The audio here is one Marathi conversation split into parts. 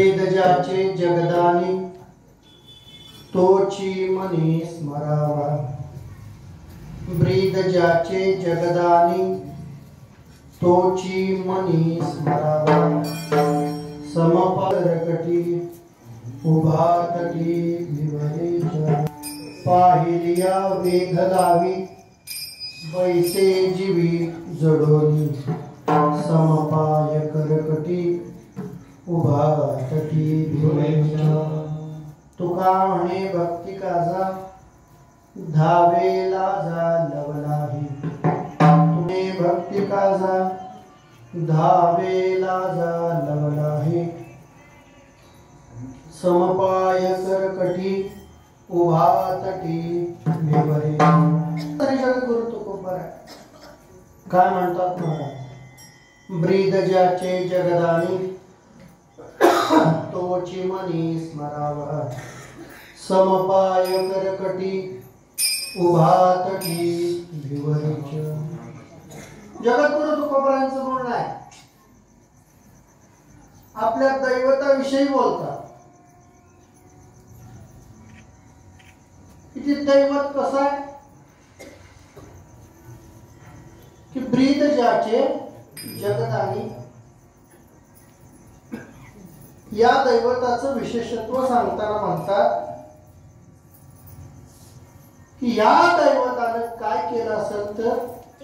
ब्रीद ज्याचे जगदानी तोची मनी स्मरावा। ब्रीद ज्याचे जगदानी तोची मनी स्मरावा। समपारकटी उभा तटी विवरेच्या पाहिलिया वेग लावी वैसे जीवी जडोनी। समपाय करकटी उभा तटी विवरेच्या तुका म्हणे भक्ती काजा धावेला जा लवलाही। तुम्ही भक्ती काजा धावेला जा लवलाही। समपाय करकटी उभा तटी विवरे। तरी जगद्गुरु तुकोबर काय म्हणतात महाराज? ब्रीद ज्याचे जगदानी तोची मनी स्मरावा। समपाय करकटी उभा तटी विवरेच्या। जगद्गुरु तुकोबरांचं म्हणणं आहे, आपल्या दैवताविषयी बोलतात की दैवत कसं आहे की ब्रीद ज्याचे जगदानी। या दैवताचं विशेषत्व सांगताना म्हणतात की या दैवतानं काय केलं असेल तर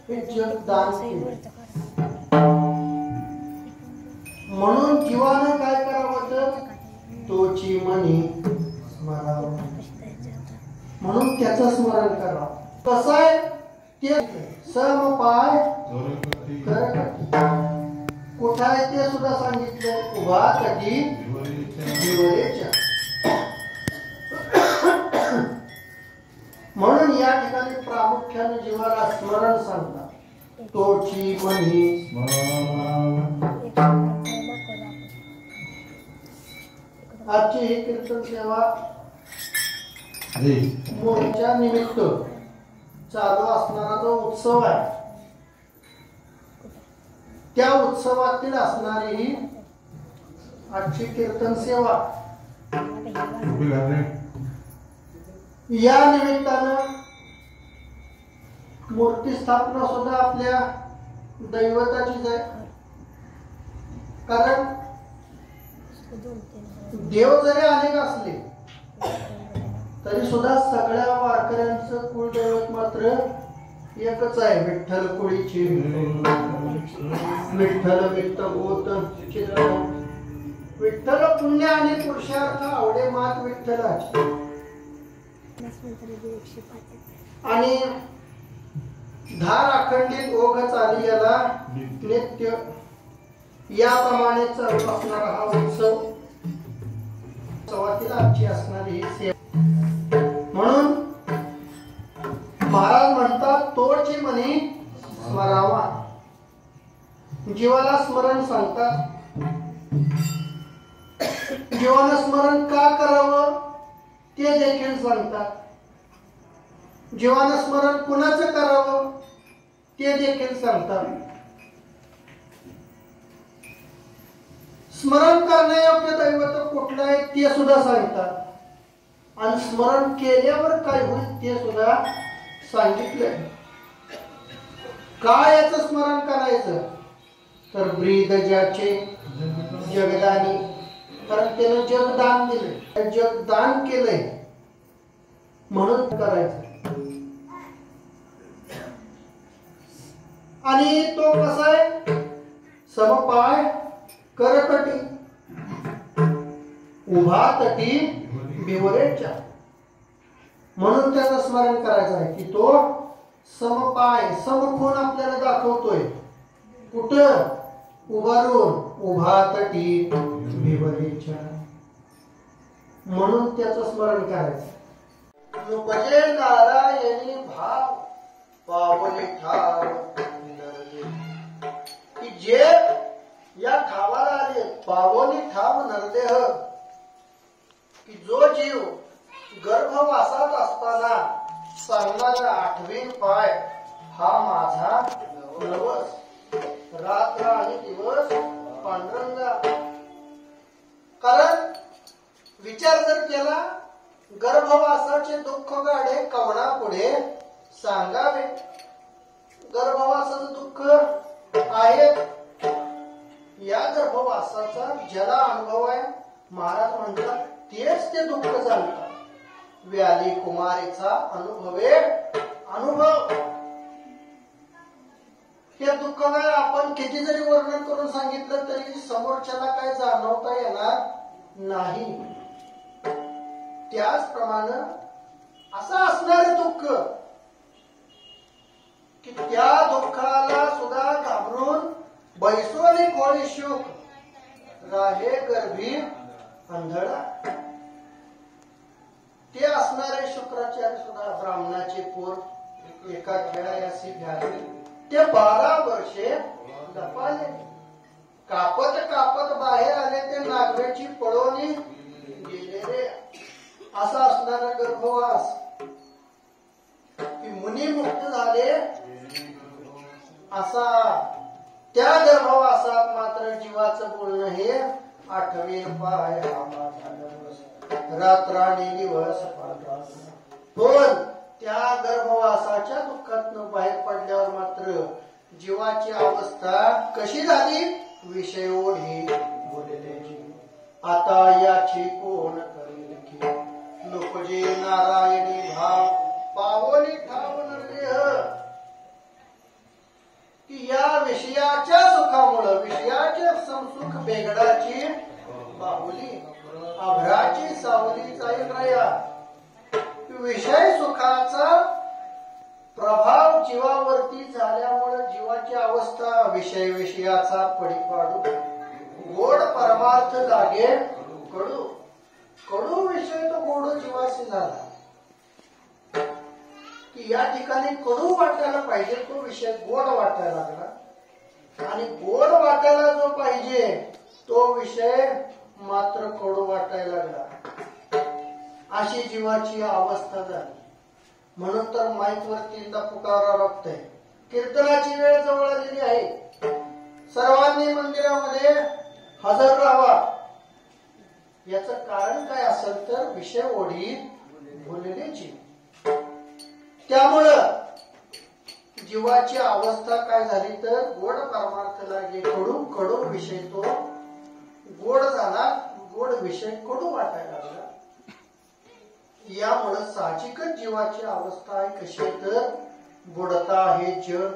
हे जग दान केलं, म्हणून जीवानं काय करावं तर तोची मनी स्मरावं, म्हणून त्याचं स्मरण करावं। कसं आहे ते समपाय करकटी कुठं आहे ते सुद्धा सांगितलं, उभा तटी विवरेच्या। म्हणून या ठिकाणी प्रामुख्याने जीवाला स्मरण सांगतात, तोची मनी स्मरावा। आजची ही कीर्तन सेवा मोर्चा निमित्त चालू असणारा जो उत्सव आहे त्या उत्सवातील असणारी ही आजची कीर्तन सेवा। या निमित्तानं मूर्ती स्थापना सुद्धा आपल्या दैवताचीच आहे, कारण देव जरी अनेक असले तरी सुद्धा सगळ्या वारकऱ्यांचं कुलदैवत मात्र एकच आहे, विठ्ठल कुळीची। विठ्ठल वित्त भूत चित्र विठ्ठल पुण्य आणि पुरुषार्थ आवडे मात विठ्ठलाची। आणि धार अखंडित ओघ चाली याला नित्य, याप्रमाणे चालू असणारा हा उत्सव उत्सवातील आजची असणारी ही सेवा। म्हणून महाराज म्हणतात तोची मनी स्मरावा। जीवाला स्मरण सांगतात, जीवाला स्मरण का करावं ते देखील सांगतात, जीवाला स्मरण कुणाचं करावं ते देखील सांगतात। स्मरण करण्यायोग्य दैवत कुठलं आहे ते सुद्धा सांगतात, आणि स्मरण केल्यावर काय होईल ते सुद्धा सांगितलंय। काय याचं स्मरण करायचं तर ब्रीद ज्याचे जगदानी, कारण त्यानं जगदान दिलंय, जगदान केलंय म्हणून करायचं। आणि तो कसा आहे समपाय करकटी उभा तटी विवरेच्या, म्हणून त्याचं स्मरण करायचं आहे की तो समपाय समखोन आपल्याला दाखवतोय, कुठं उभारून उभा तटी विवरेच्या, म्हणून त्याचं स्मरण करायचं। उपजे नारायणी भाव पावले ठाव की जे या ठावाला आले पावली ठाव नरदेह, की जो जीव गर्भवासात असताना सांगणारा आठवीन पाय हा माझा नवस, रात्र आणि दिवस पांडुरंगा कारण विचार जर केला, गर्भवासाचे दुःख गाडे कवणा पुढे सांगावे. गर्भवासाचं दुःख आहे, या गर्भवासाचा ज्याला अनुभव आहे महाराज म्हणतात तेच ते दुःख जाणतात. व्याली कुमारीचा अनुभवे अनुभव. हे दुःख काय आपण किती जरी वर्णन करून सांगितलं तरी समोरच्याला काय जाणवता येणार नाही. त्याचप्रमाणे असं असणारे दुःख की त्या दुःखाला सुद्धा घाबरून बैसोली कोळी शुक राहे गर्भी अंधळा. ते असणारे शुक्राचार्य सुद्धा ब्राह्मणाचे पोर एका खेळायासी घ्यावे. ते 12 वर्षे लपाले. कापत कापत बाहेर आले ते नागवेची पळवणी गेले रे. असा असणारा गर्भवास की मुनी मुक्त झाले असा. त्या गर्भवासात मात्र जीवाचं बोलणं हे 8वे पाय रात्राणी दिवस. पण त्या गर्भवासाच्या दुःखातून बाहेर पडल्यावर मात्र जीवाची अवस्था कशी झाली. विषय ओढी बोलले आता याची कोण करेल की. लोकजे नारायणी भाव पावनी ठावन देह. की या विषयाच्या सुखामुळं, विषयाचे संसुख बेगडाची बाहुली अभ्राची सावली जाईल राया. विषय सुखाचा प्रभाव जीवावरती झाल्यामुळे जीवाची अवस्था विषय विषयाचा पडी पाडू. गोड परमार्थ लागे कडू. कडू विषय तो गोड जीवाशी झाला की या ठिकाणी कडू वाटायला पाहिजे तो विषय गोड वाटायला लागला. आणि गोड वाटायला जो पाहिजे तो विषय मात्र कडू वाटायला लागला. अशी जीवाची अवस्था झाली. म्हणून तर माईक वरती एकदा पुकारावं लागतंय. कीर्तनाची वेळ जवळ आलेली आहे. सर्वांनी मंदिरामध्ये हजर राहावा. याचं कारण काय असेल तर विषय ओढी बोलण्याची. त्यामुळं जीवाची अवस्था काय झाली तर गोड परमार्थ लागे कडू. कडू विषय तो गोड झाला. गोड विषय कडू वाटायला लागला. यामुळे साहजिकच जीवाची अवस्था आहे कशी तर बुडता हे जग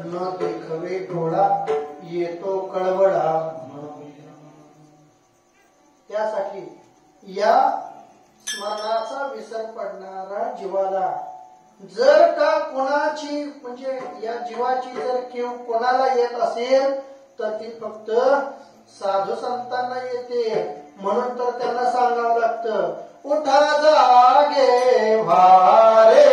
न देखवे डोळा येतो कळवळा. त्यासाठी या स्मरणाचा विसर पडणारा जीवाला जर का कोणाची म्हणजे या जीवाची जर कीव कोणाला येत असेल तर ती फक्त साधू संतांना येते. म्हणून तर त्यांना सांगावं लागतं उठा जागे भारे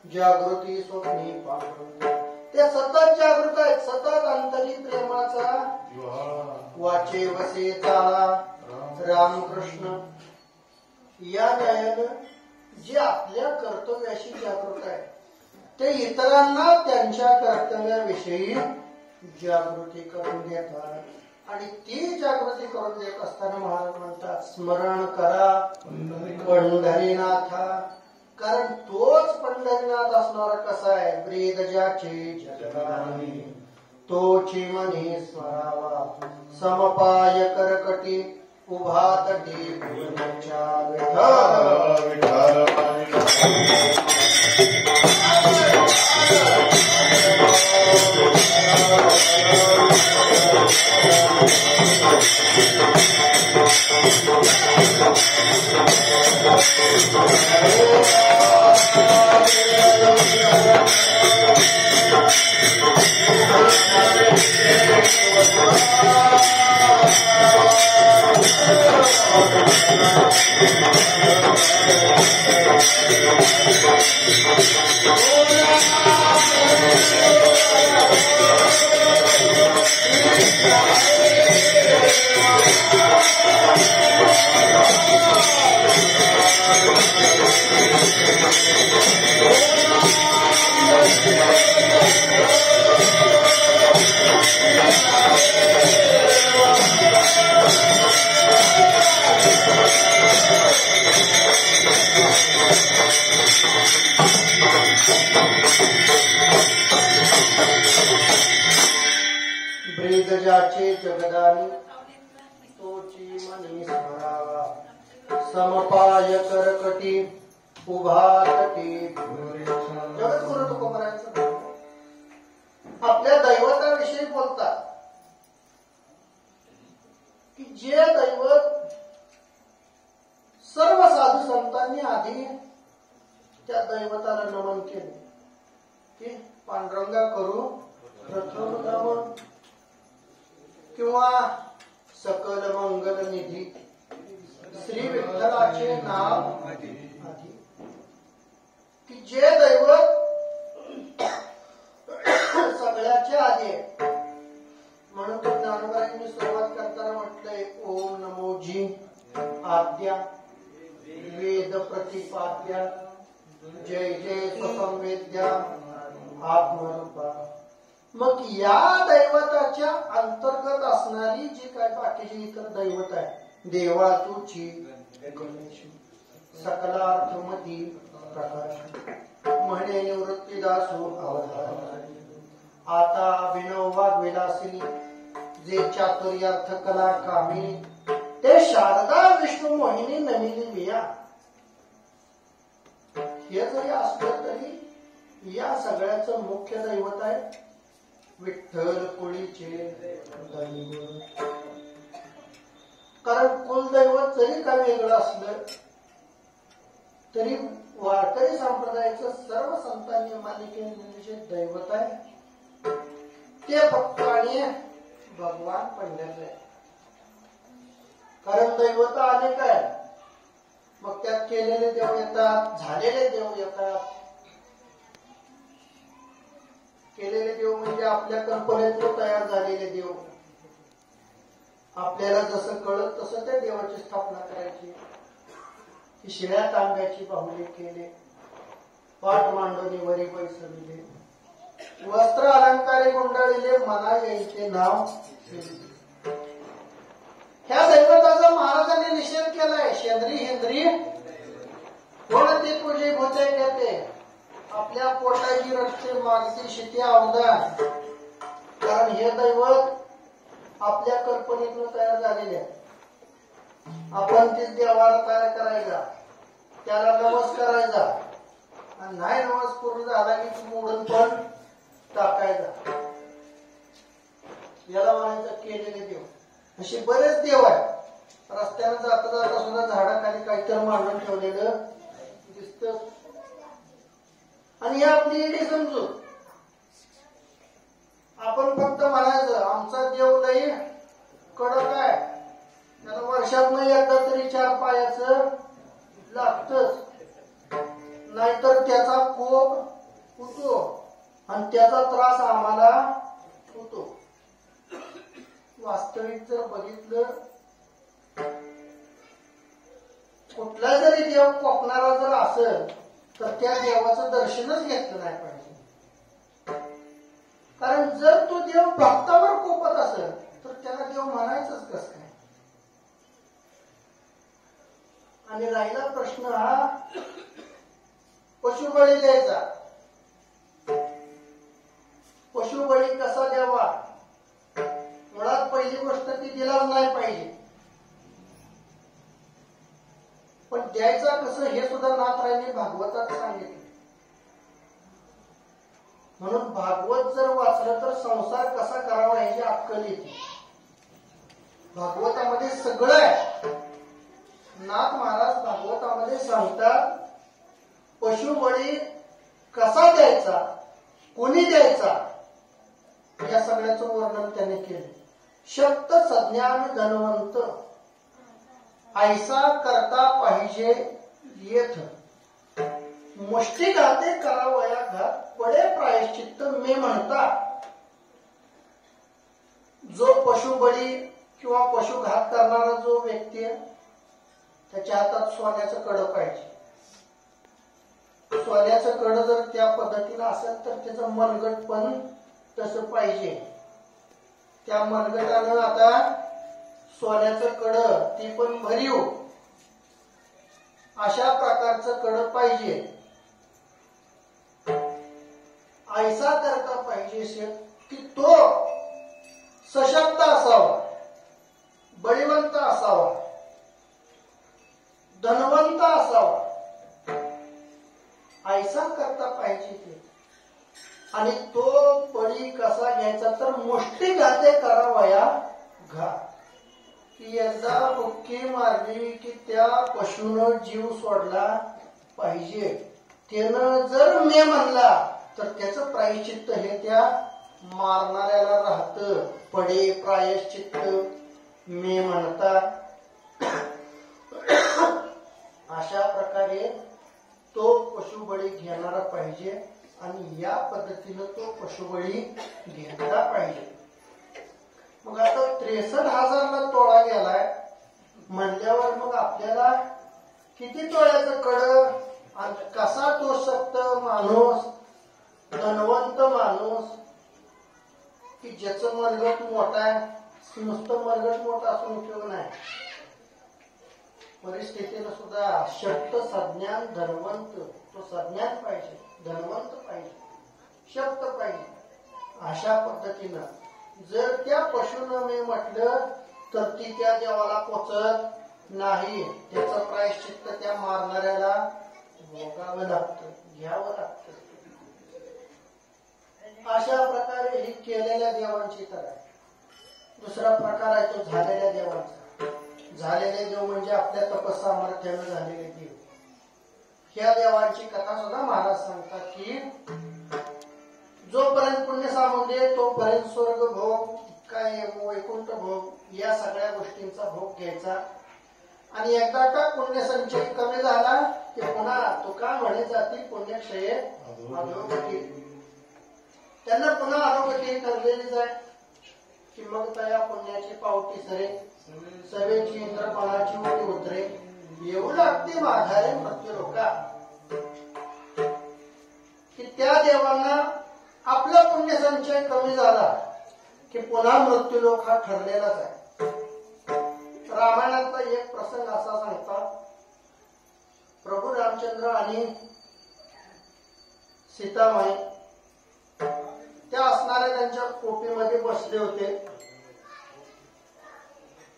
जागृती स्वप्नी पांडुरंग, ते सतत जागृत आहेत, सतत अंतरी प्रेमाचा वाचे वसे चाला रामकृष्ण या न्यायानं जे आपल्या कर्तव्याशी जागृत आहे ते इतरांना त्यांच्या कर्तव्याविषयी जागृती करून देतात आणि ती जागृती करून देत असताना महाराज म्हणतात स्मरण करा पंढरीनाथा, कारण तोच पंढरीनाथ असणारा कसा आहे ब्रीद ज्याचे जगदानी तोची मनी स्मरावा समपाय करकटी उभा तटी भुवनाच्या विठ्ठल ब्रीदजाचे जगदानी तोची मनी स्मरावा समपाय करकटी उभा तटी जगद्गुरु तुकोबरायांचं आपल्या दैवताविषयी बोलतात की जे दैवत सर्व साधू संतांनी आधी त्या दैवताला नमन केले की पांडुरंगा करू प्रथम नमन किंवा सकल मंगल निधी श्री विठ्ठलाचे नाव आधी की जे दैवत सगळ्याचे आधी आहे म्हणून ज्ञानोबाईंनी सुरुवात करताना म्हटलंय ओम नमोजी आद्या वेद प्रतिपाद्या जय जय स्वसंवेद्या आत्मरूपा। मग या दैवताच्या अंतर्गत असणारी जी काय बाकीची इतर दैवत आहे देवा तुची सकलार्थमती प्रकाश म्हणे निवृत्तीदासो अवधार आता अभिनव वाग्विलासिनी जे चातुर्यार्थ कला कामिनी ते शारदा विष्णू मोहिनी नमिनी मिया हे जरी असलं तरी या सगळ्याचं मुख्य दैवत आहे विठ्ठल कोळीचे दैवत. कारण कुलदैवत जरी का वेगळं असलं तरी वारकरी संप्रदायाचं सर्व संतांनी मालिकेने जे दैवत आहे ते फक्त आणि भगवान पंढरपूर आहे. कारण दैवत अनेक आहे, मग त्यात केलेले देव येतात, झालेले देव येतात. केलेले देव म्हणजे आपल्या कल्पनेतून तयार झालेले देव. आपल्याला जसं कळत तसं त्या देवाची स्थापना करायची. ती शिळ्या तांब्याची बाहुली केले, पाठ मांडवली वरी बैसविले, वस्त्र अलंकारे गुंडाळिले, मना येईचे नाव. ह्या दैवताचा महाराजांनी निषेध केलाय. शेंद्री हिंद्री कोणती तुझी भूते घेते, आपल्या पोटाची रक्ते मागती शिती अवदान. कारण हे दैवत आपल्या कल्पनेतून तयार झालेले आहे. आपण ते देवाला तयार करायचा, त्याला नवस करायचा, आणि नाही नवस पूर्ण झाला की तू मोडून पण टाकायचा. याला म्हणायचं केलेले देव. असे बरेच देव आहेत. रस्त्याने जाता जाता सुद्धा झाडाखाली काहीतरी मांडून ठेवलेलं दिसत. आणि ही आपली इडी समजू. आपण फक्त म्हणायचं आमचा देव लई कडक आहे, त्याला वर्षात नाही एकदा तरी 4 पायाचं लागतच, नाहीतर त्याचा कोप होतो आणि त्याचा त्रास आम्हाला होतो. वास्तविक जर बघितलं, कुठला जरी देव कोकणारा जर असेल तर त्या देवाचं दर्शनच घेतलं नाही पाहिजे. कारण जर तो देव भक्तावर कोपत असेल तर त्याला देव म्हणायचंच कसं काय. आणि राहिला प्रश्न हा पशुबळी द्यायचा. पशुबळी कसा द्यावा, मुळात पहिली गोष्ट ती दिलाच नाही पाहिजे. पण द्यायचा कसं हे सुद्धा नाथरायांनी भागवतात सांगितलं. म्हणून भागवत जर वाचलं तर संसार कसा करावा याची अक्कल येते. भागवतामध्ये सगळं आहे. नाथ महाराज भागवतामध्ये सांगतात पशुबळी कसा द्यायचा, कोणी द्यायचा, या सगळ्याचं वर्णन त्याने केले. शक्त सज्ञान धनवंत ऐसा करता पाहिजे येथ, मुष्टी घाते करावया घात, पडे प्रायश्चित्त मे म्हणता. जो पशुबळी किंवा पशुघात करणारा जो व्यक्ती आहे त्याच्या हातात सोन्याचं कडं पाहिजे. सोन्याचं कडं जर त्या पद्धतीनं असेल तर त्याचं मनगट पण तसं पाहिजे. त्या मनगटानं आता सोन्याचं कडं ती पण भरीव अशा प्रकारचं कडं पाहिजे. ऐसा करता पाहिजे की तो सशक्त असावा, बळीवंत असावा, धनवंत असावा. ऐसा करता पाहिजे ते. आणि तो बळी कसा घ्यायचा तर मुष्टी घाते करावया घात. की एकदा बुक्की मारली की त्या पशुनं जीव सोडला पाहिजे. त्यानं जर मे म्हणला तर त्याचं प्रायश्चित्त हे त्या मारणाऱ्याला राहतं. पडे प्रायश्चित्त मे म्हणता. अशा प्रकारे तो पशुबळी घेणारा पाहिजे आणि या पद्धतीनं तो पशुबळी घेतला पाहिजे. मग आता 63,000ला तोळा गेलाय म्हणल्यावर मग आपल्याला किती तोळ्याचं कडं आणि कसा तो शक्त माणूस, धनवंत माणूस की ज्याचं मनगट मोठा आहे. नुसतं मनगट मोठा असून उपयोग नाही. परिस्थितीनं सुद्धा शक्त सज्ञान धनवंत, तो सज्ञान पाहिजे, धनवंत पाहिजे, शक्त पाहिजे. अशा पद्धतीनं जर त्या पशुनं मी म्हटलं तर ती त्या देवाला पोचत नाही. त्याचं प्रायश्चित्त त्या मारणाऱ्याला भोगावं लागतं, घ्यावं लागतं. सामर्थ्यानं झालेले देव. ह्या देवांची कथा सुद्धा महाराज सांगतात की जोपर्यंत पुण्य सामुंदे तोपर्यंत स्वर्ग भोग, काय वैकुंठ भोग, या सगळ्या गोष्टींचा भोग घ्यायचा. आणि एकदा का पुण्य संचय कमी झाला की पुन्हा तुका म्हणे जाती पुण्यक्षय अधोगती. त्यांना पुन्हा अधोगती ठरलेलीच आहे की मग तया पुण्याची पावटी सरे, सवेची इंद्रपणाची उडी उतरे, येऊ लागते माघारे मृत्यूलोका. की त्या देवांना आपला पुण्य संचय कमी झाला की पुन्हा मृत्यूलोक हा ठरलेलाच आहे. रामायणातला एक प्रसंग असा सांगतात, प्रभू रामचंद्र आणि सीतामाई त्या असणाऱ्या त्यांच्या कोपीमध्ये बसले होते.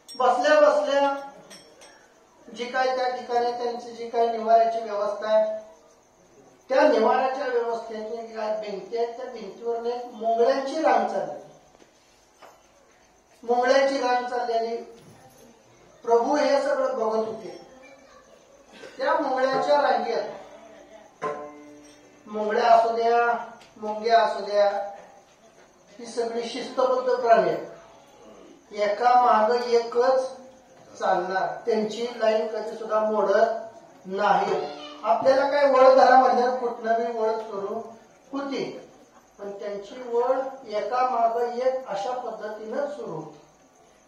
बसल्या बसल्या जी काय त्या ठिकाणी त्यांची जी काय निवाऱ्याची व्यवस्था आहे, त्या निवाऱ्याच्या व्यवस्थेने काय भिंती आहेत, त्या भिंतीवर एक मुंगळ्यांची रांग चालली. मुंगळ्याची रांग चाललेली. प्रभू हे सगळं बघत होते. त्या मुंगळ्याच्या रांगेत मुंगळ्या असू द्या, मुंग्या असू द्या, ही सगळी शिस्तबद्ध प्राणी आहेत. एका माग एकच चालणार, त्यांची लाईन कधी सुद्धा मोडत नाही. आपल्याला काय वळ धरा म्हणजे कुठनं बी वळ सुरू होती, पण त्यांची वळ एका माग एक अशा पद्धतीनं सुरू होती.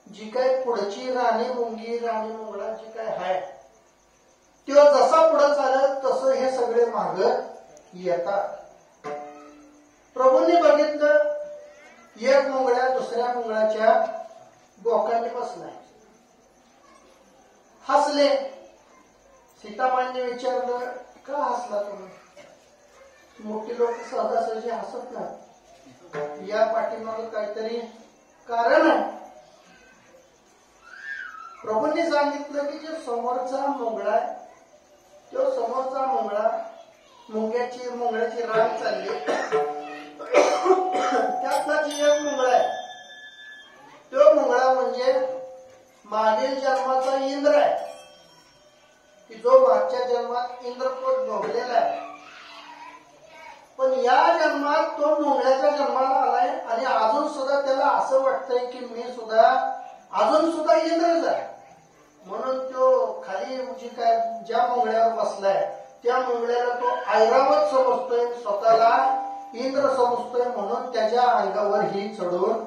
जी काय पुढची राणी मुंगी, राणी मुंगळा जी काय आहे, तो जसा पुढे चालत तसं हे सगळे माग येतात. प्रभूंनी बघितलं एक मुंगळ्या दुसऱ्या मुंगळ्याच्या बोकांनी बसलाय. हसले. सीतामाईंनी विचारलं, का हसला तुम्ही? मोठी लोक सहजासहजी हसत नाही, या पाठीमागे काहीतरी कारण आहे. प्रभूंनी सांगितलं की जो समोरचा मुंगळा आहे, तो समोरचा मुंगळा मुंगळ्याची रांग चालली, त्यातला जी एक मुंगळा आहे, तो मुंगळा म्हणजे मागील जन्माचा इंद्र आहे, की जो मागच्या जन्मात इंद्रपद भोगलेला आहे. पण या जन्मात तो मुंगळ्याच्या जन्माला आलाय आणि अजून सुद्धा त्याला असं वाटतंय की मी सुद्धा अजून सुद्धा इंद्रच आहे. म्हणून तो खाली जी काय ज्या मुंगळ्यावर बसलाय त्या मुंगळ्याला तो ऐरावत समजतोय, स्वतःला इंद्र समजतोय, म्हणून त्याच्या अंगावर ही चढून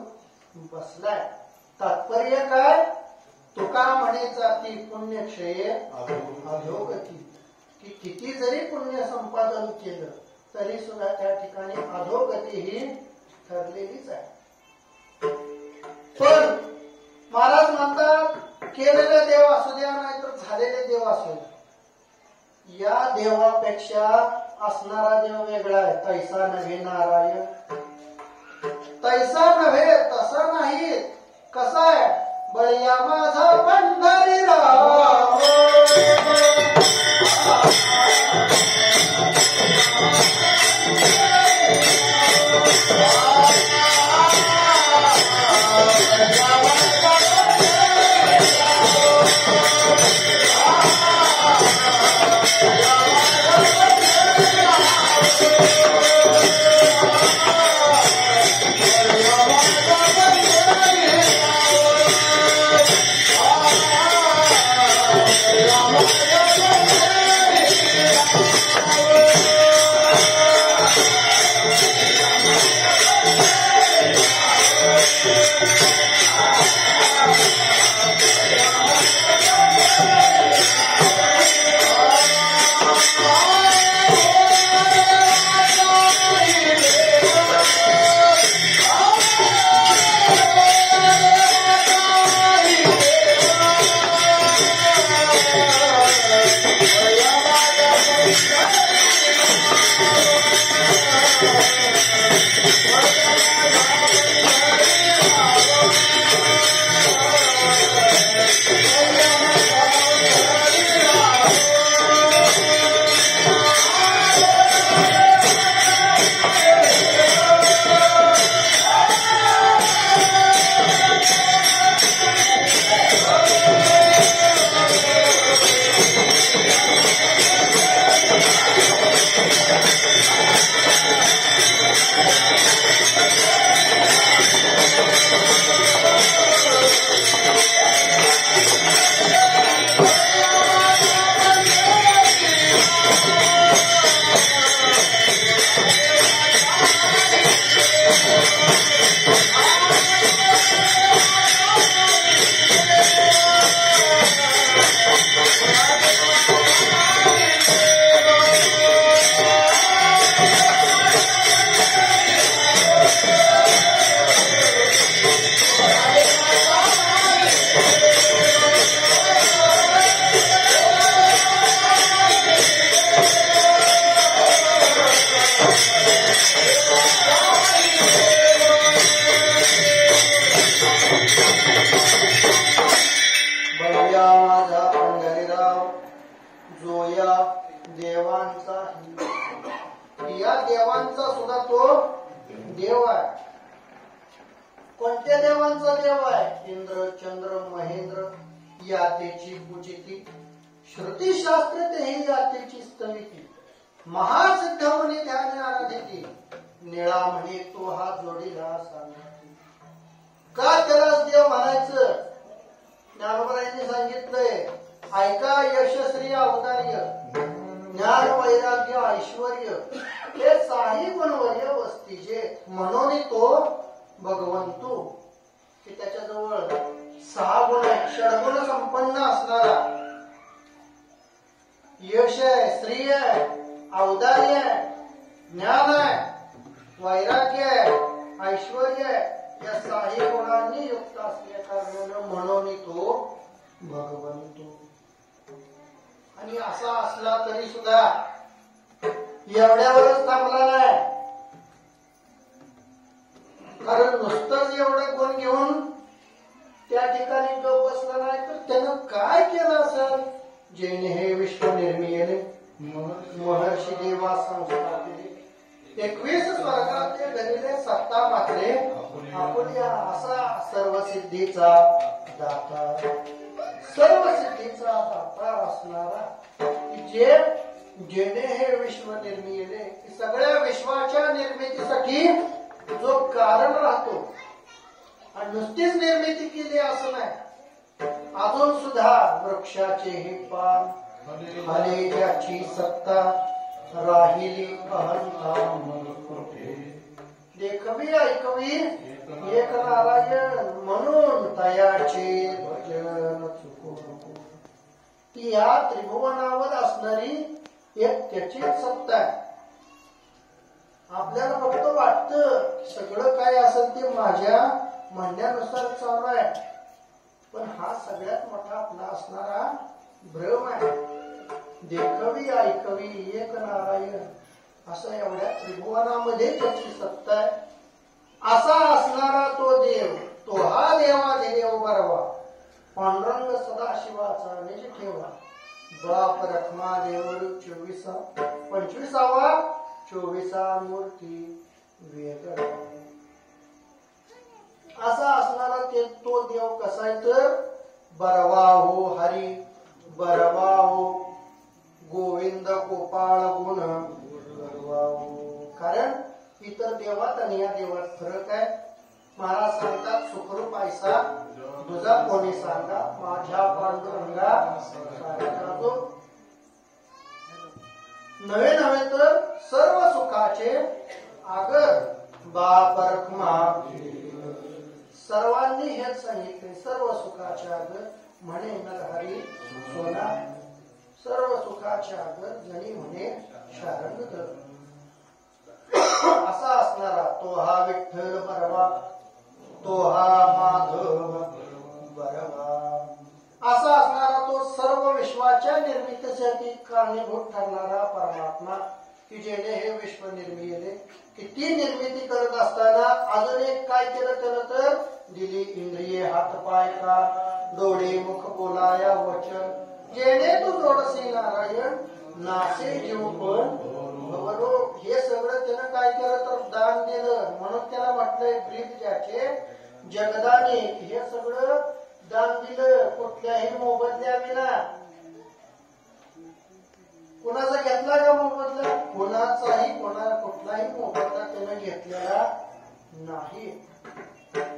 बसलाय. तात्पर्य काय? तुका म्हणे जाती पुण्यक्षय अधोगती. की किती जरी पुण्य संपादन केलं तरी सुद्धा त्या ठिकाणी अधोगती ही ठरलेलीच आहे. पण महाराज म्हणतात केलेले देव असू द्या नाहीतर झालेले देव असू द्या, या देवापेक्षा असणारा देव वेगळा आहे. तैसा नव्हे नारायण, तैसा नव्हे तसा नाही. कसा आहे? बळिया माझा पंढरी राम, Rama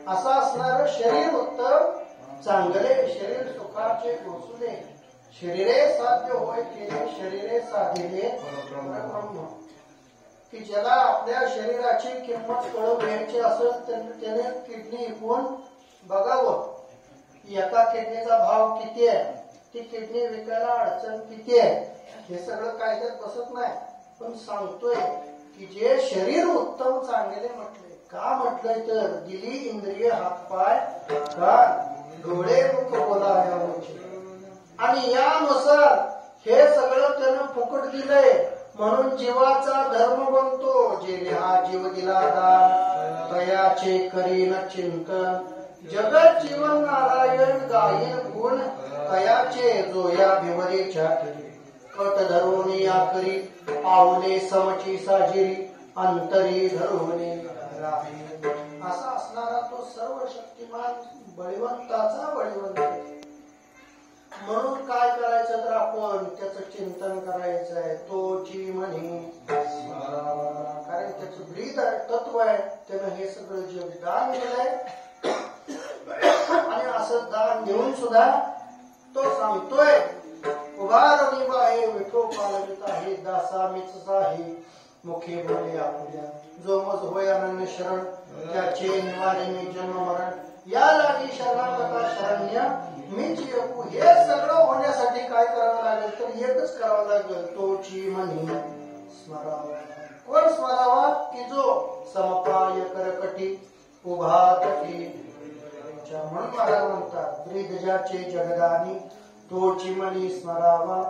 असा चांगले शरीर सुखाचे घोसले, शरीरे साध्य होय केले, शरीरे साधिले परब्रह्म. की ज्याला आपल्या शरीराची किंमत कळून घ्यायची असेल त्याने किडनी विकून बघावं एका किडनीचा भाव किती आहे, ती किडनी विकायला अडचण किती आहे. हे सगळं कायद्यात बसत नाही, पण सांगतोय की जे शरीर उत्तम चांगले म्हटले. का म्हटलंय तर दिली इंद्रिय हातपाय का डोळे मुख बोलाया आणि यानुसार हे सगळं त्यानं फुकट दिलंय. म्हणून जीवाचा धर्म बनतो. जेणे हा जीव दिला दान तयाचे करीन चिंतन, जगत जीवन नारायण गायीन गुण तयाचे जो या भिवरेच्या कट धरून या करी पावले समची साजिरी अंतरी धरून राही. असा असणारा तो सर्व शक्तिमान बळीवंताचा बळीवंत. म्हणून काय करायचं तर आपण त्याचं चिंतन करायचं आहे. तोची म्हणे कारण त्याचं ब्रीद तत्व आहे. त्यानं हे सगळं जग दान दिलंय आणि असं दान देऊन सुद्धा तो सांगतोय उभारणी बाहे विठो पालवित आहे दासा मीच आहे मुखे बोले आपल्या. जो मज होय अनन्य शरण त्याचे निवारे मी जन्म मरण, या लागी शरणागता शरण्य मीच येऊ. हे सगळं होण्यासाठी काय करावं लागेल तर एकच करावं लागेल. तोची म्हणी स्मरावा. कोण स्मरावा की जो समपाय करकटी उभा तटी. म्हणून महाराज म्हणतात ब्रीदजाचे जगदानी तोची म्हणी स्मरावा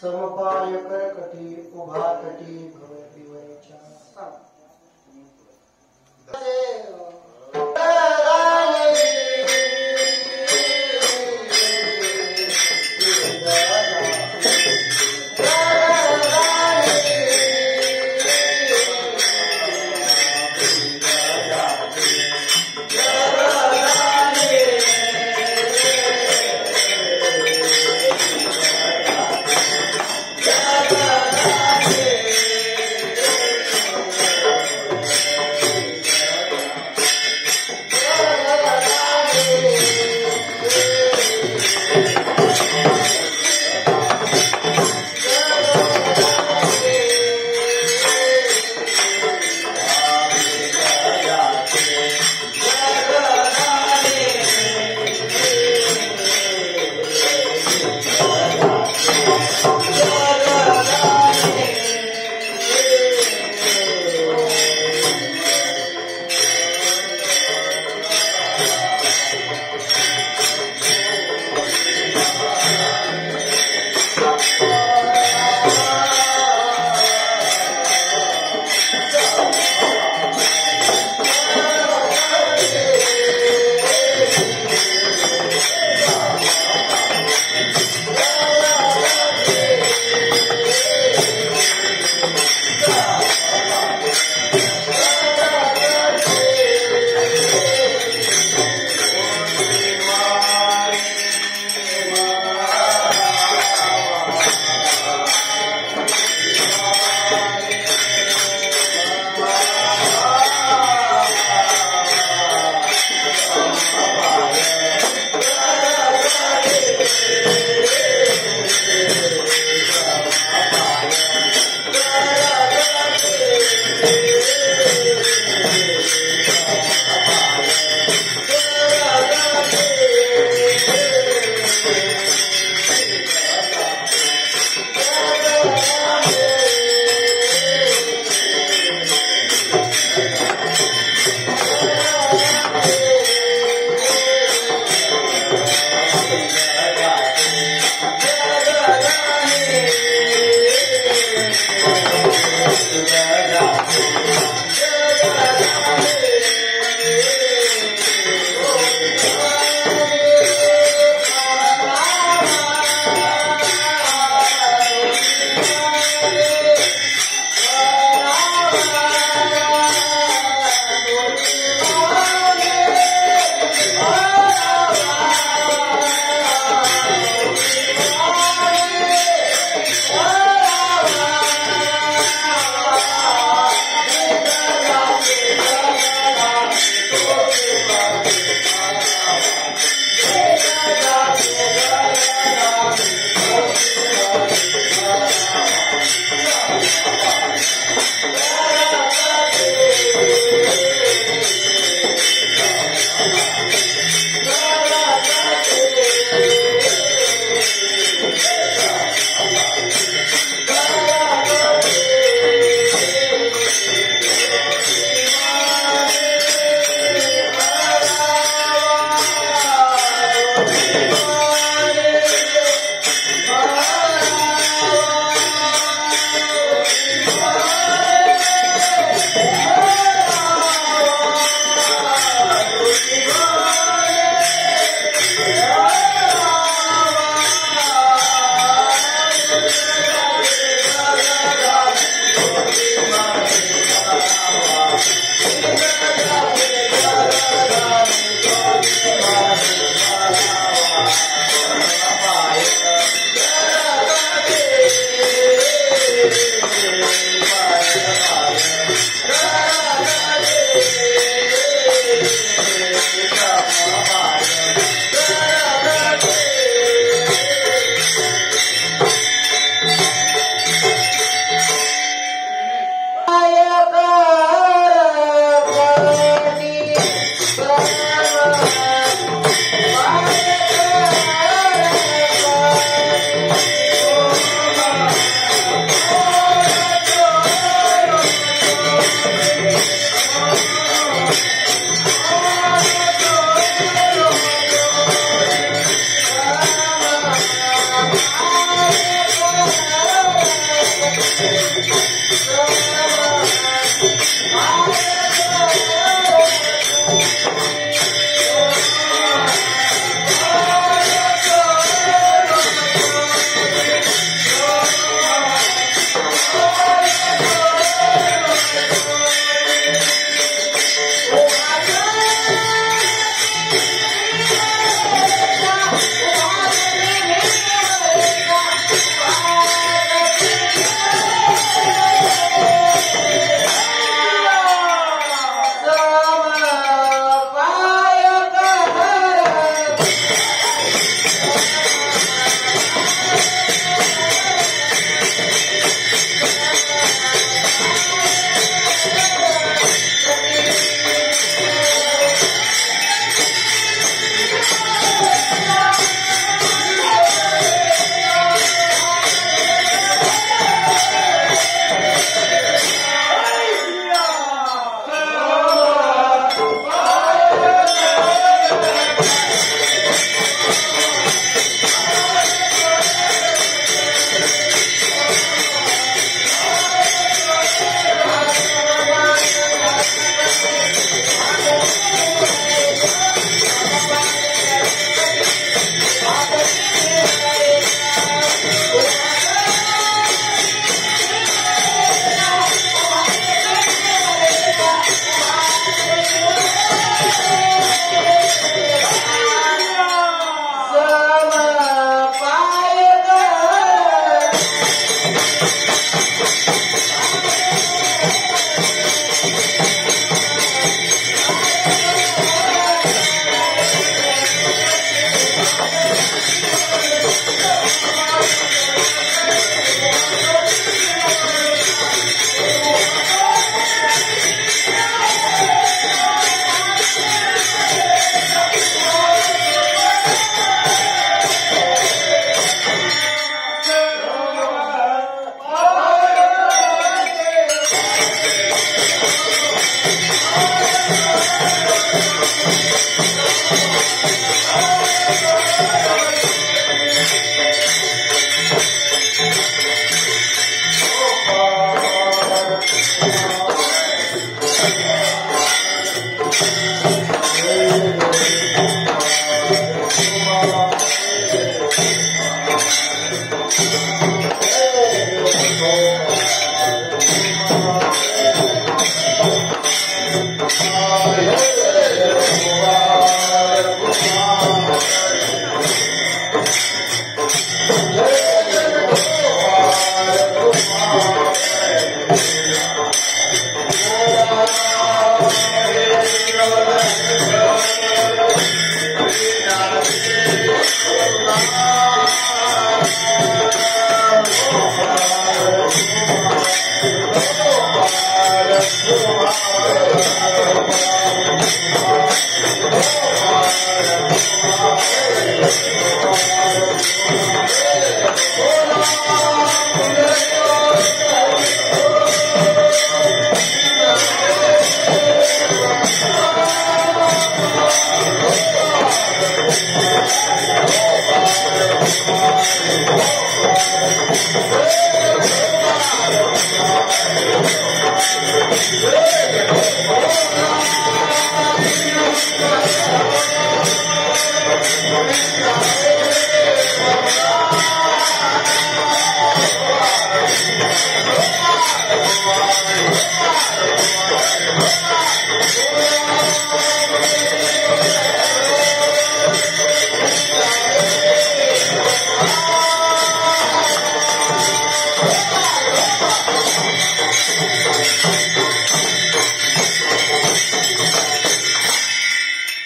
समपाय करकटी उभा तटी भवतीवरेच्या.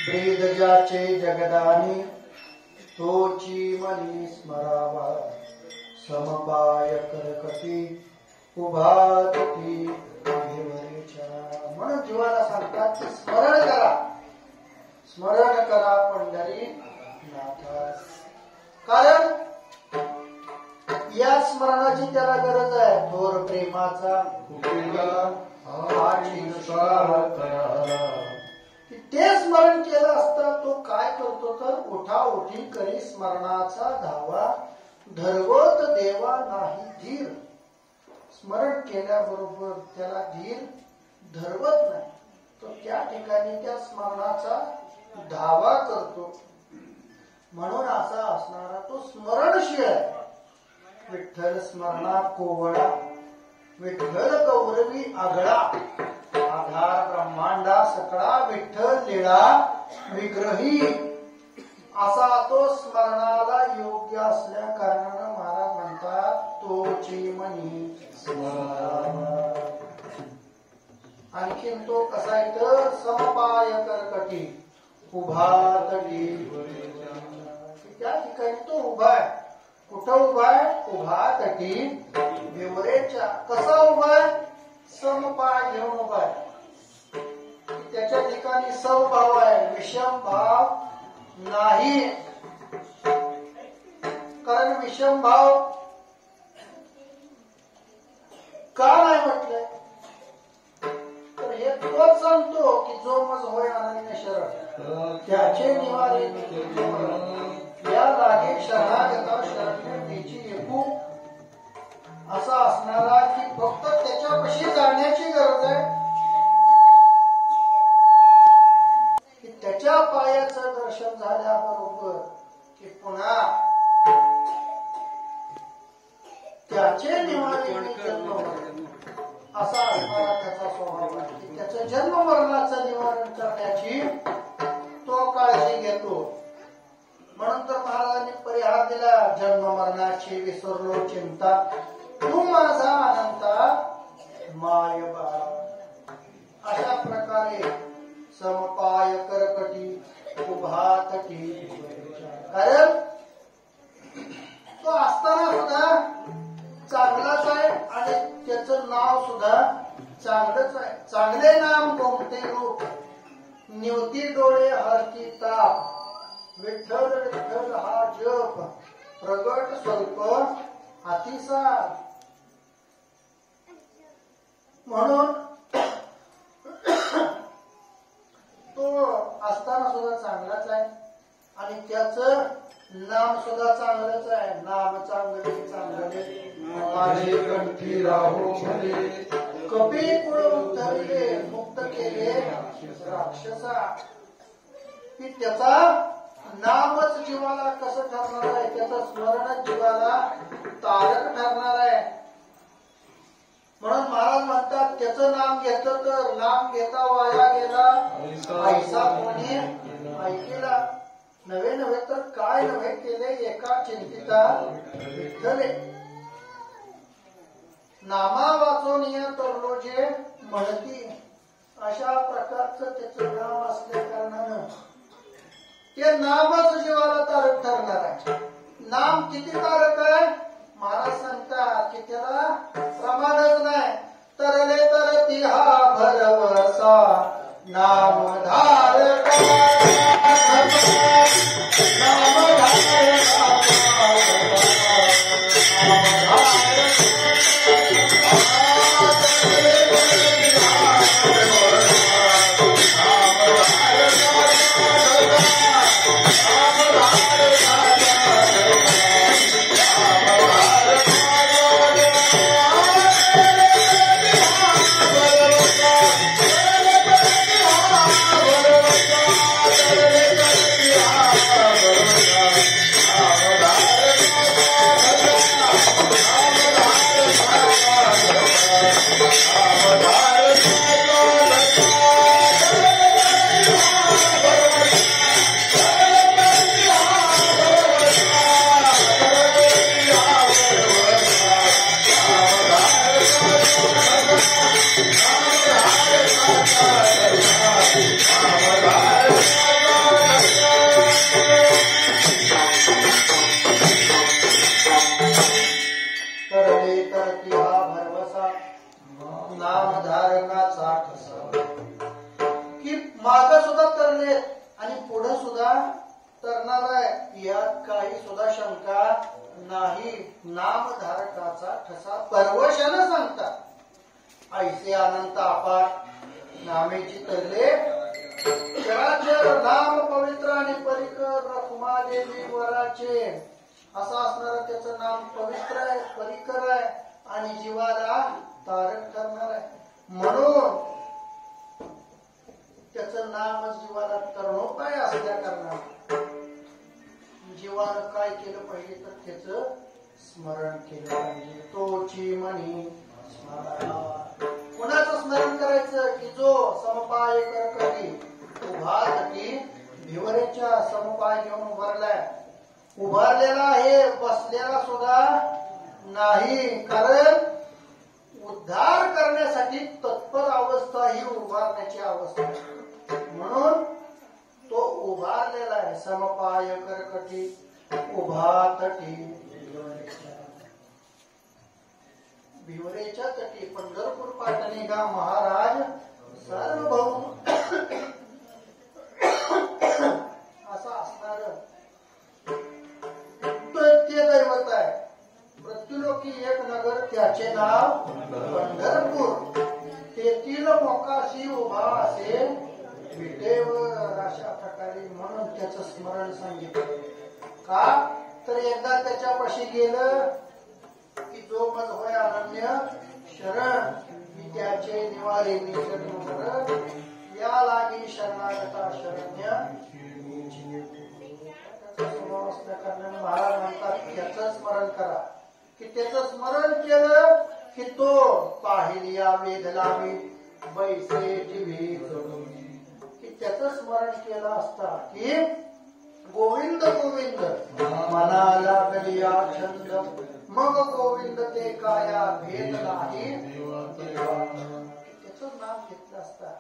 ब्रीदजाचे जगदानी तोची मनी स्मरावा समपाय करकटी उभाती म्हणून जीवाला सांगतात की स्मरण करा पंढरी नाथास. कारण या स्मरणाची त्याला गरज आहे. थोर प्रेमाचा ते स्मरण केलं असता तो काय करतो तर उठाउठी करी स्मरणाचा धावा धरवत देवा नाही धीर. स्मरण केल्याबरोबर त्याला धीर धरवत नाही. तो त्या ठिकाणी त्या स्मरणाचा धावा करतो. म्हणून असा असणारा तो स्मरणशील आहे. विठ्ठल स्मरणा कोवळा विठ्ठल कौरवी आगळा आधार ब्रह्मांडा सकळा विठ्ठल लीळा विग्रही असा तो स्मरणाला योग्य असल्या कारणानं महाराज म्हणतात तोची मनी स्मरण. आणखीन तो कसा येतं समपाय करकटी उभा तटी. त्या ठिकाणी तो उभा आहे. कुठं उभा आहे? उभा तटी विवरेच्या. कसा उभा आहे? समपाय घेऊन उभा आहे. त्याच्या ठिकाणी समभाव आहे, विषम भाव नाही. कारण विषम भाव का नाही म्हटलंय तर हे तोच सांगतो की जो मज होय अनन्य शरण त्याचे निवारे या लागे शरणागता शरण्य त्याची एकू. असा असणारा की फक्त त्याच्यापाशी जाण्याची गरज आहे. की त्याच्या पायाचं दर्शन झाल्याबरोबर की पुन्हा त्याचे निवारे जन्म असा असणारा त्याचा स्वभाव आहे. की त्याचं जन्म मरणाचं निवारण करण्याची तो काळजी घेतो. म्हणून तर महाराजांनी परिहार दिला जन्म मरणाची विसरलो चिंता तू माझा अनंता माय बाळा. अशा प्रकारे समपाय करकटी उभा तटी. कारण तो असताना सुद्धा चांगलाच आहे आणि त्याचं नाव सुद्धा चांगलंच आहे. चांगले नाम कोणते रूप निवती डोळे हरती ताप विठ्ठल विठ्ठल हा जप प्रगट स्वल्प अतिसार. म्हणून तो असताना सुद्धा चांगलाच आहे आणि त्याचं नाम सुद्धा चांगलंच आहे. नाम चांगले चांगले माझे कंठी राहो भले, कपी कुळ उद्धरले मुक्त केले राक्षसा. की त्याचा नामच जीवाला कसं ठरणार आहे, त्याचं स्मरणच जीवाला तारक ठरणार आहे. म्हणून महाराज म्हणतात त्याचं नाम घेतलं तर नाम घेता वाया गेला ऐसा कोणी ऐकेला. नवे नव्हे तर काय नव्हे केले एका चिंतिता विठ्ठले. नामा वाचून या तरलो जे म्हणती, अशा प्रकारचं त्याचं नाम असल्या कारणानं ते नामच जीवाला तारक ठरणार आहे. नाम किती तारक आहे महाराज सांगतात की त्याला प्रमाणच नाही. तरले तर ती हा भरवसा नाम धारका, नाम नामधारकाचा ठसा परवशानं सांगतात. ऐसे अनंत अपार नामेची तरले चराचर नाम पवित्र आणि परिकर रखुमादेवी वराचे. असं असणारं त्याचं नाम पवित्र आहे, परिकर आहे आणि जीवाला तारक ठरणार आहे. म्हणून त्याचं नाम जीवाला तरणोपाय असल्या कारणाने जीवानं काय केलं पाहिजे तर त्याचं स्मरण केलं पाहिजे. तोची म्हणी कोणाचं स्मरण करायचं की जो समपाय करकटी उभा तटी भिवरेच्या समपाय घेऊन उभारलाय. उभारलेला आहे, बसलेला सुद्धा नाही. कारण उद्धार करण्यासाठी तत्पर अवस्था ही उभारण्याची अवस्था आहे. म्हणून तो उभारलेला आहे. समपाय करकटी उभा तटी भिवरेच्या तटी पंढरपूर पाटणी गा महाराज सार्वभौम असं असणार ते दैवत आहे. मृत्यूलोकी एक नगर त्याचे नाव पंढरपूर. तेथील मोकाशी उभा असे विटेवर अशा प्रकारे. म्हणून त्याचं स्मरण सांगितलं का तर एकदा त्याच्यापाशी गेलं की जो मज होय अनन्य शरण की त्याचे निवारे शरण या लागी शरणागता शरण्य. महाराज म्हणतात त्याचं स्मरण करा. की त्याचं स्मरण केलं की तो पाहिलिया वेद लावी बैसे जिवे की त्याचं स्मरण केलं असता की गोविंद गोविंद मना लागलिया छंद मग गोविंद ते काया भेद नाही. त्याचं नाव घेतलं असता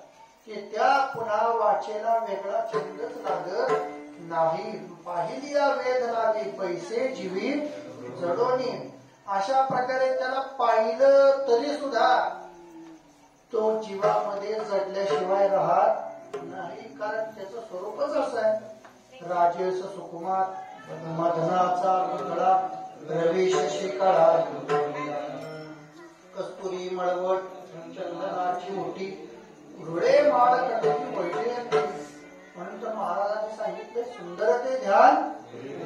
की त्या पुन्हा वाचेला वेगळा छंदच लागत नाही. पाहिलिया वेद लावी पैसे जीवी जडोनी. अशा प्रकारे त्याला पाहिलं तरी सुद्धा तो जीवामध्ये जडल्याशिवाय राहत नाही. कारण त्याचं स्वरूपच असं आहे. राजेश सुकुमार मधनाचा गुंगळा रवी शशिकाळा कस्तुरी मळवट चंदनाची मोठी रुळे माळ कंठी वैजयंती म्हणून तर महाराजांनी सांगितले सुंदर ते ध्यान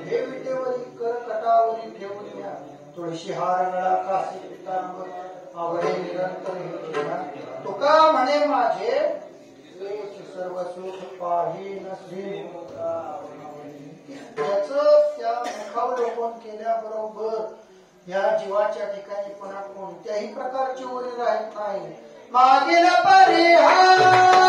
हे विटेवरी कर कटावरी ठेवून द्या तुळशी हार गळा कासी पितांबर आवडे निरंतर हे ध्यान तुका म्हणे माझे सर्व सुख पाहिन श्री त्याच त्या मुखावलोकन केल्याबरोबर या जीवाच्या ठिकाणी पुन्हा कोणत्याही प्रकारची ओरी राहत नाही मागील परिहार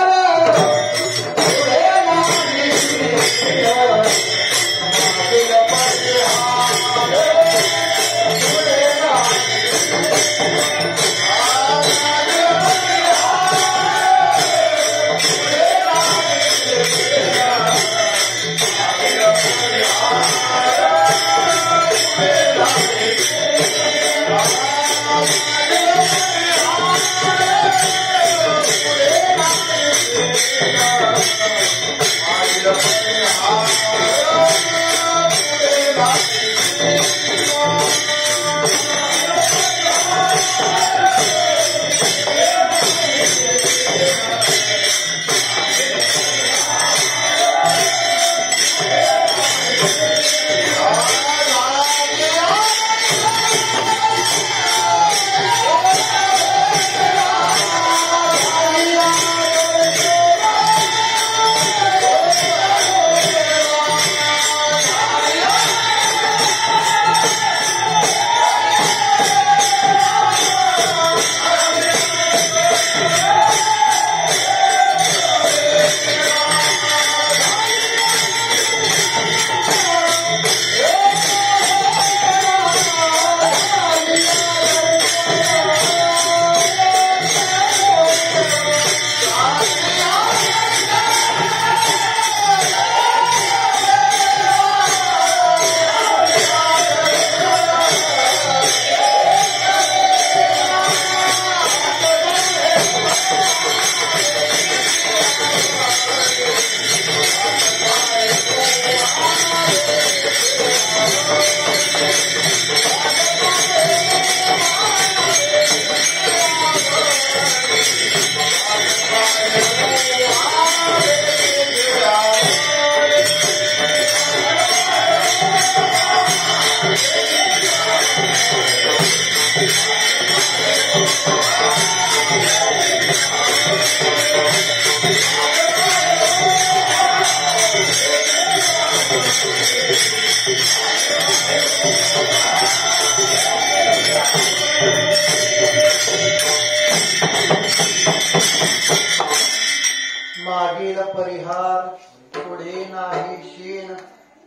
मागील परिहार पुढे नाही शीन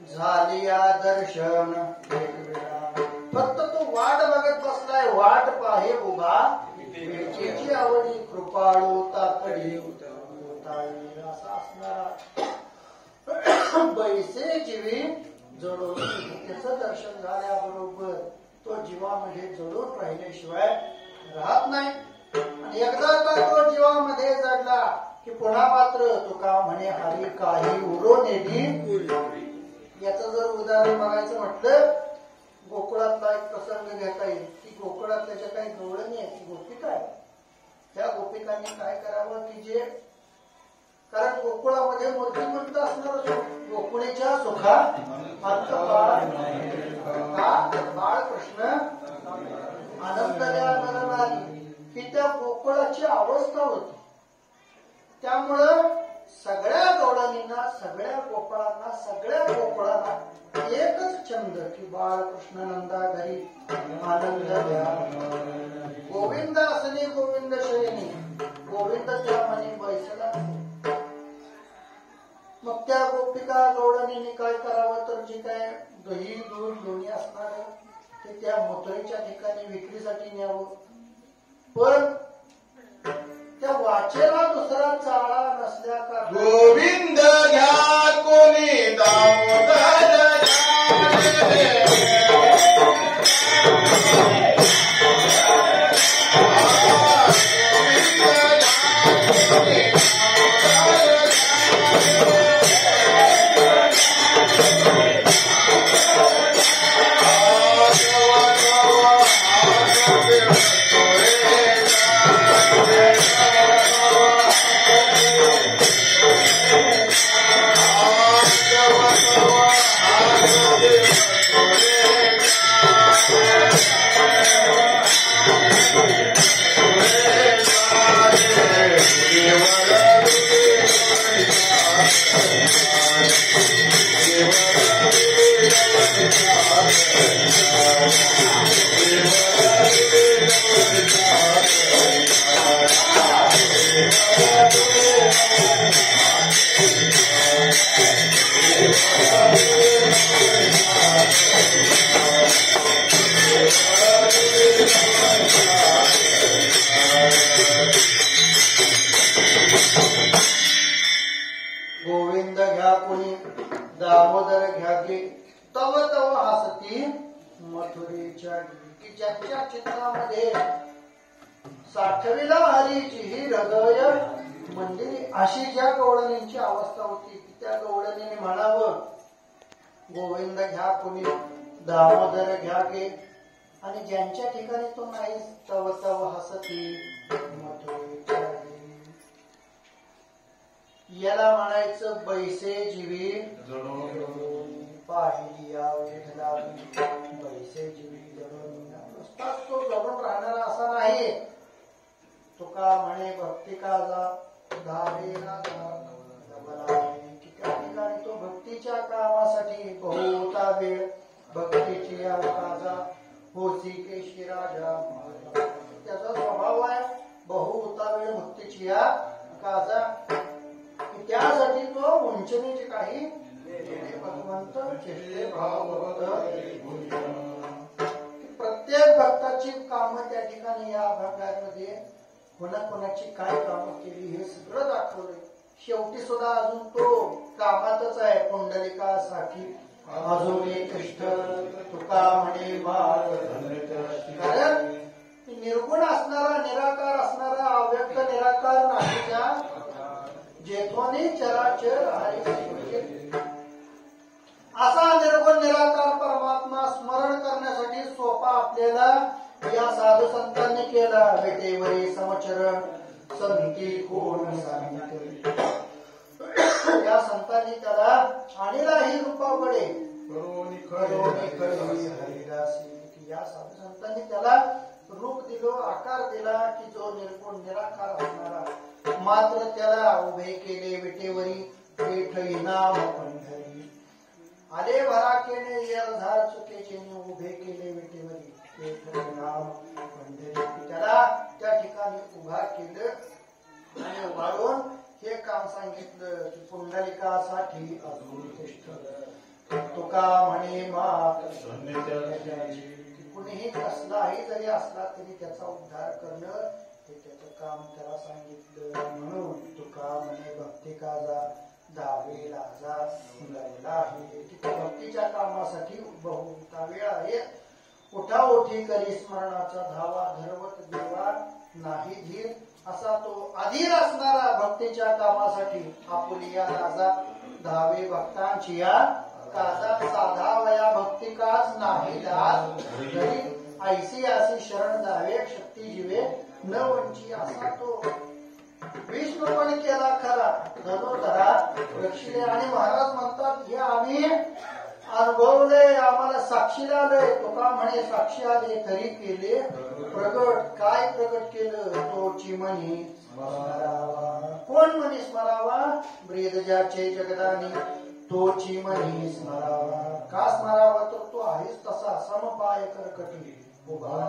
झालिया दर्शन फक्त तो वाट बघत बसलाय वाट पाहे उभा विटेची आवडी कृपाळू ताकडी असा असणारा बैसे जीवी जडून त्याचं दर्शन झाल्याबरोबर तो जीवामध्ये जडून राहिल्याशिवाय राहत नाही आणि एकदा का तो जीवामध्ये जडला की पुन्हा मात्र तुका म्हणे हरी काही उरो नेली याचं जर उदाहरण बघायचं म्हटलं गोकुळातला एक प्रसंग घेता येईल की गोकुळात त्याच्या काही गवळणी आहे ती गोपिका आहे त्या गोपिकांनी काय करावं की जे कारण गोकुळामध्ये मूर्तिमंत असणार गोकुळीच्या सुखा बाळकृष्ण आनंद नरनारी ही त्या गोकुळाची अवस्था होती त्यामुळं सगळ्या गवळणींना सगळ्या गोपाळांना सगळ्या गोकुळांना एकच छंद की बाळकृष्ण नंदा घरी आनंद घ्या गोविंद असणे गोविंद शयनी गोविंद त्या म्हणे बैसला मग त्या गोपिका गवळणींनी काय करावं तर जे काय दही दूध दोन्ही असणार ते त्या मथुरेच्या ठिकाणी विक्रीसाठी न्यावं पण त्या वाचेला दुसरा चाळा नसल्या का गोविंद घ्या कोणी दामोदर विचारली की ज्यांच्या चित्तामध्ये साठविला हरीची ही हृदय मंदिरी अशी ज्या गवळणींची अवस्था होती की त्या गवळणीने म्हणावं गोविंद घ्या कुणी दामोदर घ्या गे आणि ज्यांच्या ठिकाणी तो नाही तव तव हसती याला म्हणायचं बैसे जीवी पाहिली या विठलावी बैसे जीवी जडून नुसताच तो जडून राहणारा असा नाही तुका म्हणे भक्ती का जा धावेला की त्या ठिकाणी तो भक्तीच्या कामासाठी बहुता वेळ भक्तीची या काजा होसिकेशी राजा त्याचा स्वभाव आहे बहुता वेळ भक्तीची या काजा त्यासाठी तो उंचनीचे काही भगवंत चेष्टे भाव प्रत्येक भक्ताची कामं त्या ठिकाणी या अभंगामध्ये कोणाकोणाची काय कामं केली हे सगळं दाखवलंय शेवटी सुद्धा अजून तो कामातच आहे पुंडलिकासाठी अजून एक इष्ट तुका म्हणे कारण निर्गुण असणारा निराकार असणारा अव्यक्त निराकार नाही त्या जेथोनी चराचर असा निर्गुण निराकार परमात्मा स्मरण करण्यासाठी सोपा आपल्याला या साधू संतांनी केला बेटेवरी समचरण संती कोण सांगितले या संतांनी त्याला आणीला ही रूपाकडे या साधू संतांनी त्याला रूप दिलो आकार दिला की जो निर्गुण निराकार असणारा मात्र त्याला उभे केले विटेवरी पेठ नाम पंढरी आले भराकेने झाड चुकीचे उभे केले विटेवरी पेठ नाम पंढरी त्याला त्या ठिकाणी उभा केलं आणि उभारून हे काम सांगितलं की पुंडलिकासाठी अजून तिष्ठ तुका म्हणे मात कुणीही कसलाही जरी असला तरी त्याचा उद्धार करणं हे त्याचं काम त्याला सांगितलं म्हणून तुका म्हणे भक्ती का जा दावे लाजा आहे की भक्तीच्या कामासाठी बहुता वेळ आहे उठाउठी करी स्मरणाचा धावा धरवत देवा नाही धीर असा तो अधीर असणारा भक्तीच्या कामासाठी आपुलिया लाजा धावे भक्तांची या काजा साधा वया भक्ती काज नाही दास जरी ऐसी अशी शरण जावे शक्ती जीवे न वंची असा तो विष्णू पण केला खरा धनुधरा रक्षिले आणि महाराज म्हणतात हे आम्ही अनुभवले आम्हाला साक्षी आले तुका म्हणे साक्षी आले तरी केले प्रगट काय प्रगट केलं तोची म्हणी स्मरावा कोण म्हणी स्मरावा ब्रेदजाचे जगदानी तोची म्हणी स्मरावा का स्मरावा तर तो आहेच तसा समपाय करकटी उभा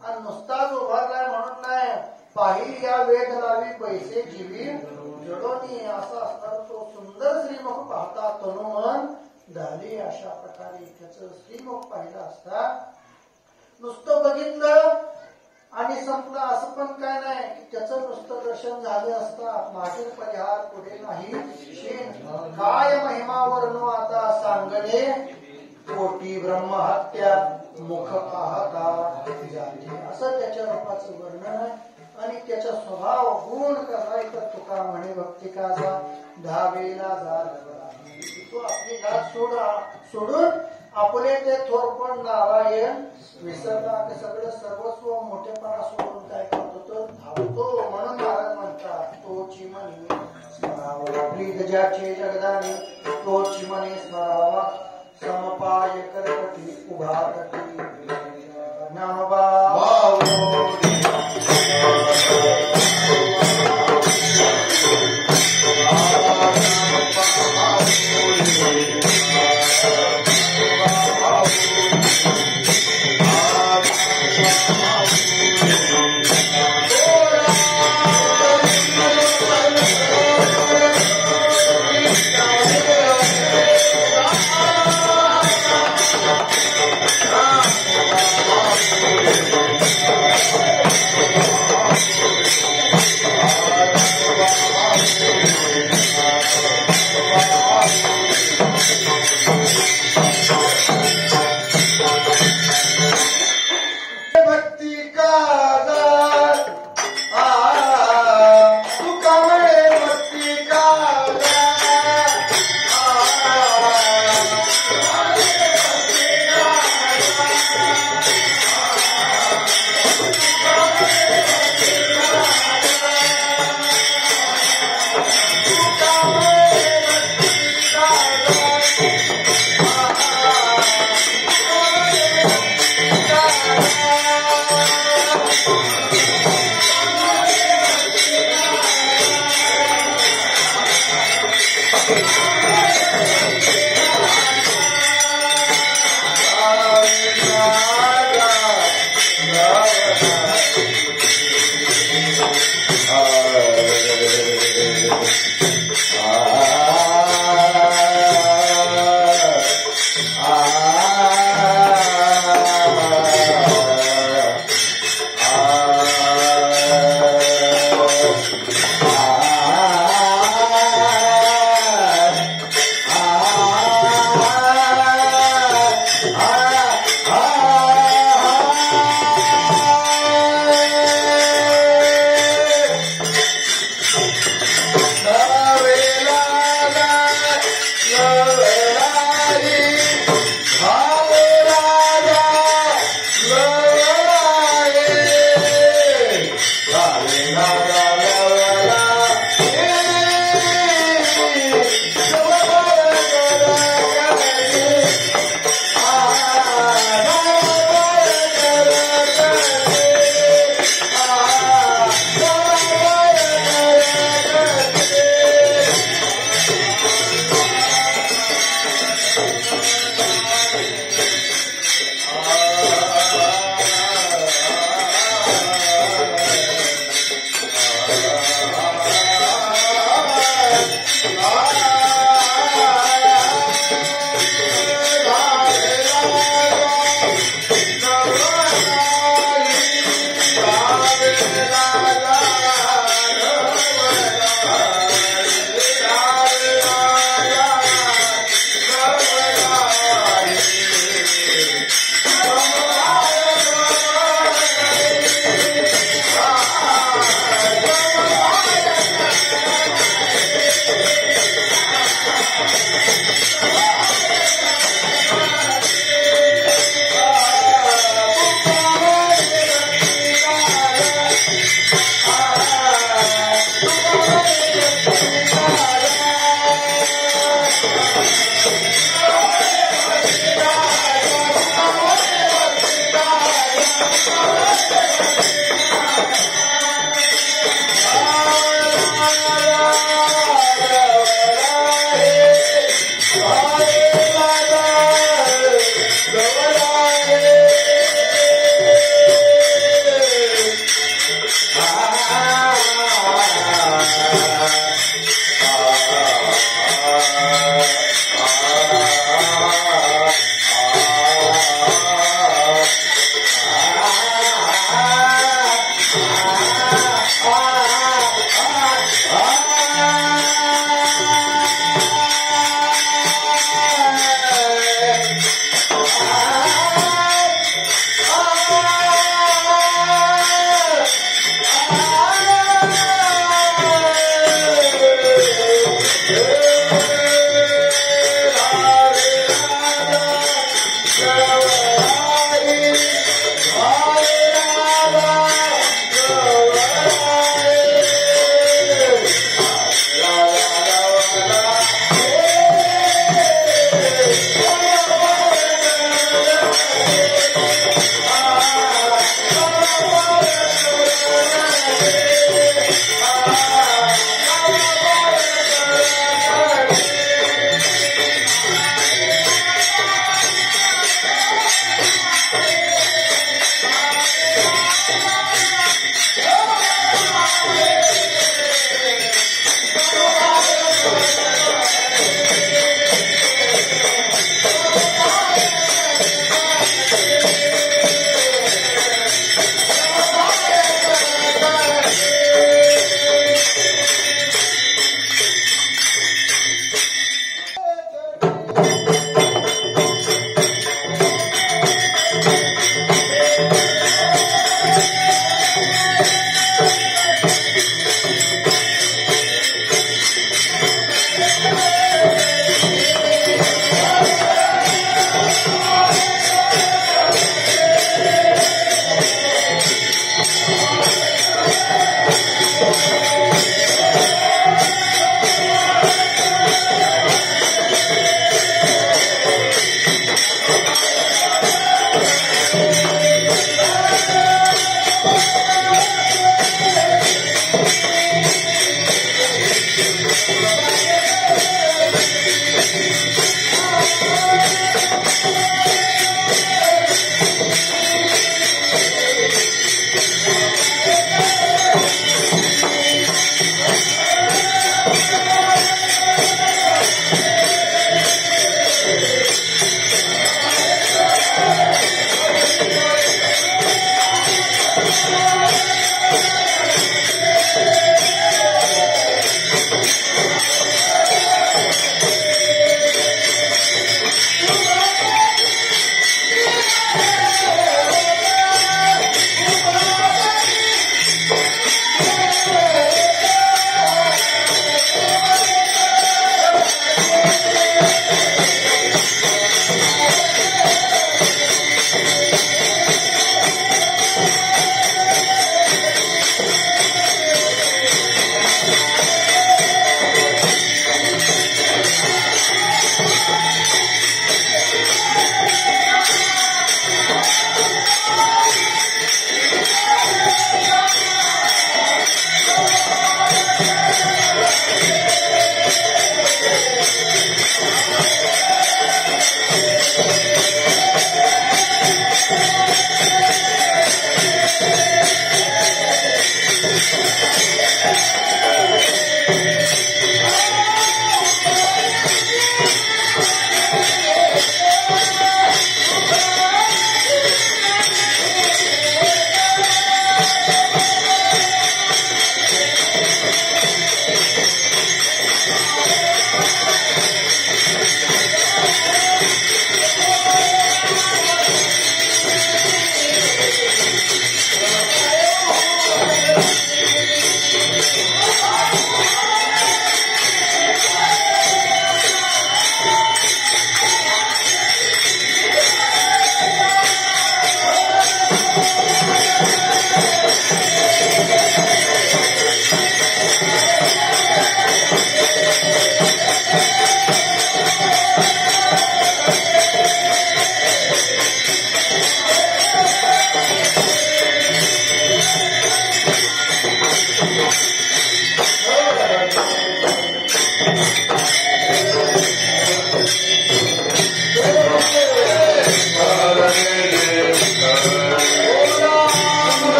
आणि नुसताच उभारलाय म्हणून नाही पाहिली या वेद लावी पैसे जीवी जडोनी असा असताना तो सुंदर श्रीमुख पाहता तनुमन झाली अशा प्रकारे त्याचं श्रीमुख पाहिलं असता नुसतं बघितलं आणि संपलं असं पण काय नाही की त्याचं नुसतं दर्शन झालं असता मागील परिहार पुढे नाही शेण काय महिमावर नो आता सांगणे कोटी ब्रह्महत्या मुख पाहता असं त्याच्या रूपाचं वर्णन आहे आणि त्याचा स्वभाव गुण करायचा तुका म्हणे भक्ती काजा धावेला झाला तो आपली घात सोडून आपले ते थोरपण नारायण विसरला सगळं सर्वस्व मोठेपणा सोडून काय करतो तो धावतो म्हणून महाराज म्हणतात तोची म्हणे स्मरावा आपली गजाचे जगदाने तोची म्हणे स्मरावा समपाय करकटी उभा कटी नामबा Ah!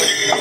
रे